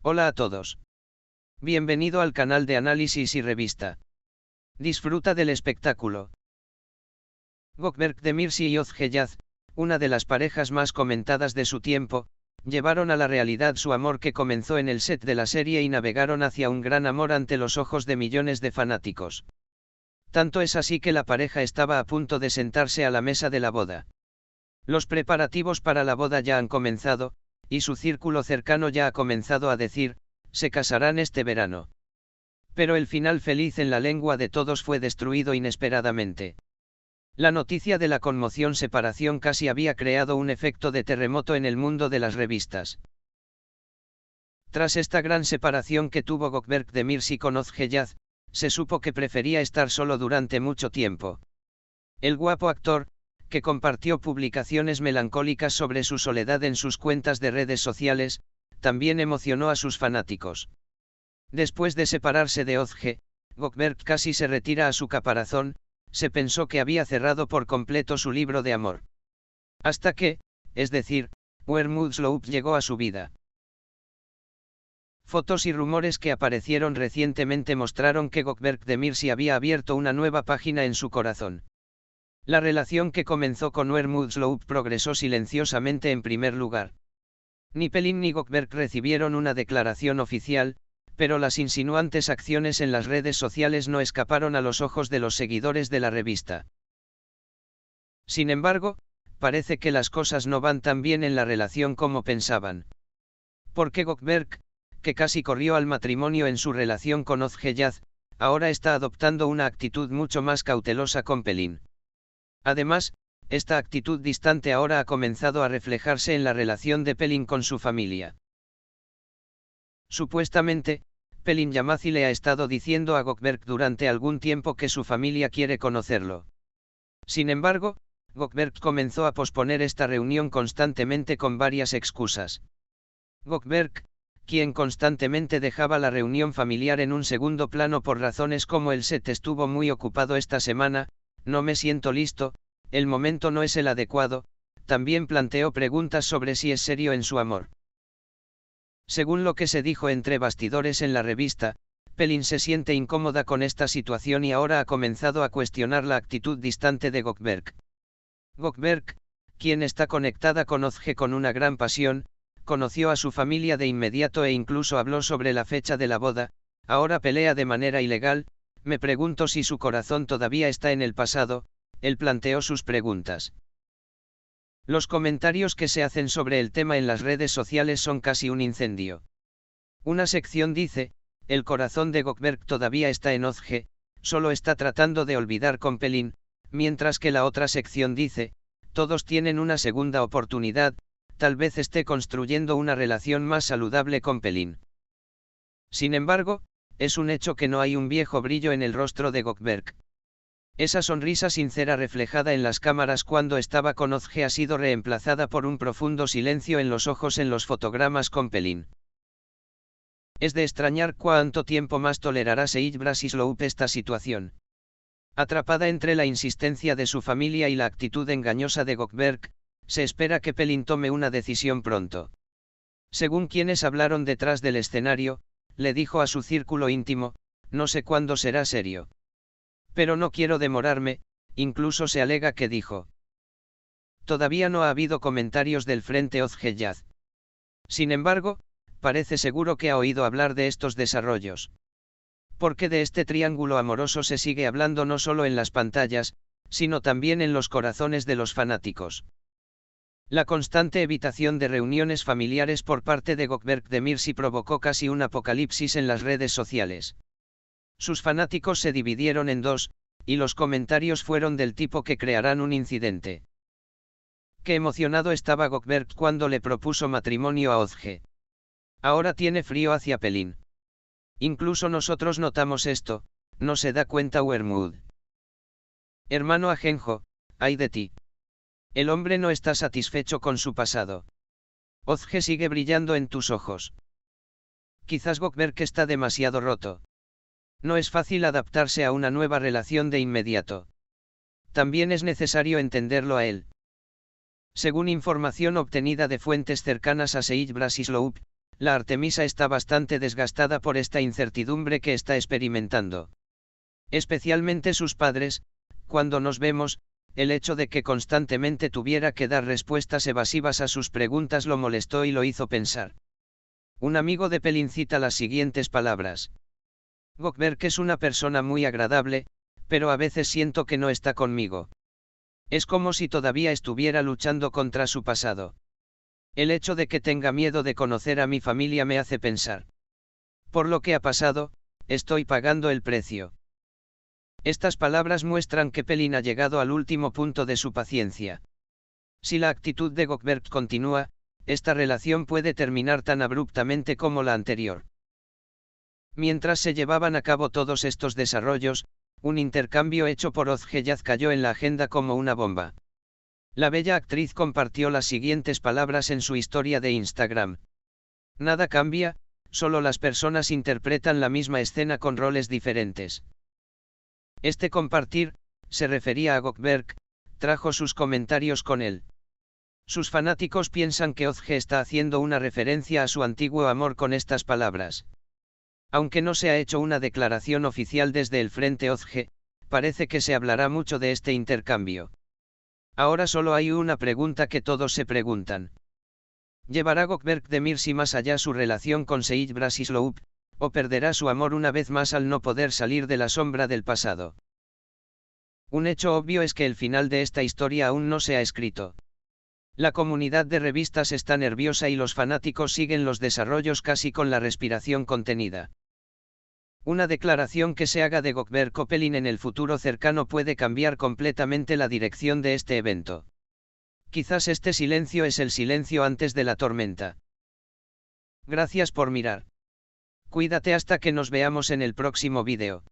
Hola a todos. Bienvenido al canal de análisis y revista. Disfruta del espectáculo. Gökberk Demirci y Özge Yaz, una de las parejas más comentadas de su tiempo, llevaron a la realidad su amor que comenzó en el set de la serie y navegaron hacia un gran amor ante los ojos de millones de fanáticos. Tanto es así que la pareja estaba a punto de sentarse a la mesa de la boda. Los preparativos para la boda ya han comenzado, y su círculo cercano ya ha comenzado a decir, se casarán este verano. Pero el final feliz en la lengua de todos fue destruido inesperadamente. La noticia de la conmoción separación casi había creado un efecto de terremoto en el mundo de las revistas. Tras esta gran separación que tuvo Gökberk Demirci con Özge Yaz, se supo que prefería estar solo durante mucho tiempo. El guapo actor, que compartió publicaciones melancólicas sobre su soledad en sus cuentas de redes sociales, también emocionó a sus fanáticos. Después de separarse de Özge, Gökberk casi se retira a su caparazón, se pensó que había cerrado por completo su libro de amor. Hasta que, es decir, Where Mood Slope llegó a su vida. Fotos y rumores que aparecieron recientemente mostraron que Gökberk Demirci había abierto una nueva página en su corazón. La relación que comenzó con Where Mood Slope progresó silenciosamente en primer lugar. Ni Pelin ni Gökberk recibieron una declaración oficial, pero las insinuantes acciones en las redes sociales no escaparon a los ojos de los seguidores de la revista. Sin embargo, parece que las cosas no van tan bien en la relación como pensaban. Porque Gökberk, que casi corrió al matrimonio en su relación con Özge Yaz, ahora está adoptando una actitud mucho más cautelosa con Pelin. Además, esta actitud distante ahora ha comenzado a reflejarse en la relación de Pelin con su familia. Supuestamente, Pelin Yamazi le ha estado diciendo a Gökberk durante algún tiempo que su familia quiere conocerlo. Sin embargo, Gökberk comenzó a posponer esta reunión constantemente con varias excusas. Gökberk, quien constantemente dejaba la reunión familiar en un segundo plano por razones como el set estuvo muy ocupado esta semana, no me siento listo, el momento no es el adecuado, también planteó preguntas sobre si es serio en su amor. Según lo que se dijo entre bastidores en la revista, Pelin se siente incómoda con esta situación y ahora ha comenzado a cuestionar la actitud distante de Gökberk. Gökberk, quien está conectada con Özge con una gran pasión, conoció a su familia de inmediato e incluso habló sobre la fecha de la boda, ahora pelea de manera ilegal, me pregunto si su corazón todavía está en el pasado, él planteó sus preguntas. Los comentarios que se hacen sobre el tema en las redes sociales son casi un incendio. Una sección dice, el corazón de Gökberk todavía está en Özge, solo está tratando de olvidar con Pelin, mientras que la otra sección dice, todos tienen una segunda oportunidad, tal vez esté construyendo una relación más saludable con Pelin. Sin embargo, es un hecho que no hay un viejo brillo en el rostro de Gökberk. Esa sonrisa sincera reflejada en las cámaras cuando estaba con Özge ha sido reemplazada por un profundo silencio en los ojos en los fotogramas con Pelin. Es de extrañar cuánto tiempo más tolerará Sage Brasisloup esta situación. Atrapada entre la insistencia de su familia y la actitud engañosa de Gökberk, se espera que Pelin tome una decisión pronto. Según quienes hablaron detrás del escenario, le dijo a su círculo íntimo, no sé cuándo será serio. Pero no quiero demorarme, incluso se alega que dijo. Todavía no ha habido comentarios del frente Özge Yaz. Sin embargo, parece seguro que ha oído hablar de estos desarrollos. Porque de este triángulo amoroso se sigue hablando no solo en las pantallas, sino también en los corazones de los fanáticos. La constante evitación de reuniones familiares por parte de Gökberk Demirci provocó casi un apocalipsis en las redes sociales. Sus fanáticos se dividieron en dos, y los comentarios fueron del tipo que crearán un incidente. Qué emocionado estaba Gökberk cuando le propuso matrimonio a Özge. Ahora tiene frío hacia Pelin. Incluso nosotros notamos esto, no se da cuenta Wermud. Hermano ajenjo, ay de ti. El hombre no está satisfecho con su pasado. Özge sigue brillando en tus ojos. Quizás Gökberk está demasiado roto. No es fácil adaptarse a una nueva relación de inmediato. También es necesario entenderlo a él. Según información obtenida de fuentes cercanas a Sage Brasisloup, la Artemisa está bastante desgastada por esta incertidumbre que está experimentando. Especialmente sus padres, cuando nos vemos, el hecho de que constantemente tuviera que dar respuestas evasivas a sus preguntas lo molestó y lo hizo pensar. Un amigo de Pelin cita las siguientes palabras. Gökberk es una persona muy agradable, pero a veces siento que no está conmigo. Es como si todavía estuviera luchando contra su pasado. El hecho de que tenga miedo de conocer a mi familia me hace pensar. Por lo que ha pasado, estoy pagando el precio. Estas palabras muestran que Pelin ha llegado al último punto de su paciencia. Si la actitud de Gökberk continúa, esta relación puede terminar tan abruptamente como la anterior. Mientras se llevaban a cabo todos estos desarrollos, un intercambio hecho por Özgeljaz cayó en la agenda como una bomba. La bella actriz compartió las siguientes palabras en su historia de Instagram. Nada cambia, solo las personas interpretan la misma escena con roles diferentes. Este compartir, se refería a Gökberk, trajo sus comentarios con él. Sus fanáticos piensan que Özge está haciendo una referencia a su antiguo amor con estas palabras. Aunque no se ha hecho una declaración oficial desde el frente Özge, parece que se hablará mucho de este intercambio. Ahora solo hay una pregunta que todos se preguntan. ¿Llevará Gökberk Demirci más allá su relación con Seyit Brasislaup, o perderá su amor una vez más al no poder salir de la sombra del pasado? Un hecho obvio es que el final de esta historia aún no se ha escrito. La comunidad de revistas está nerviosa y los fanáticos siguen los desarrollos casi con la respiración contenida. Una declaración que se haga de Gökberk o Pelin en el futuro cercano puede cambiar completamente la dirección de este evento. Quizás este silencio es el silencio antes de la tormenta. Gracias por mirar. Cuídate hasta que nos veamos en el próximo vídeo.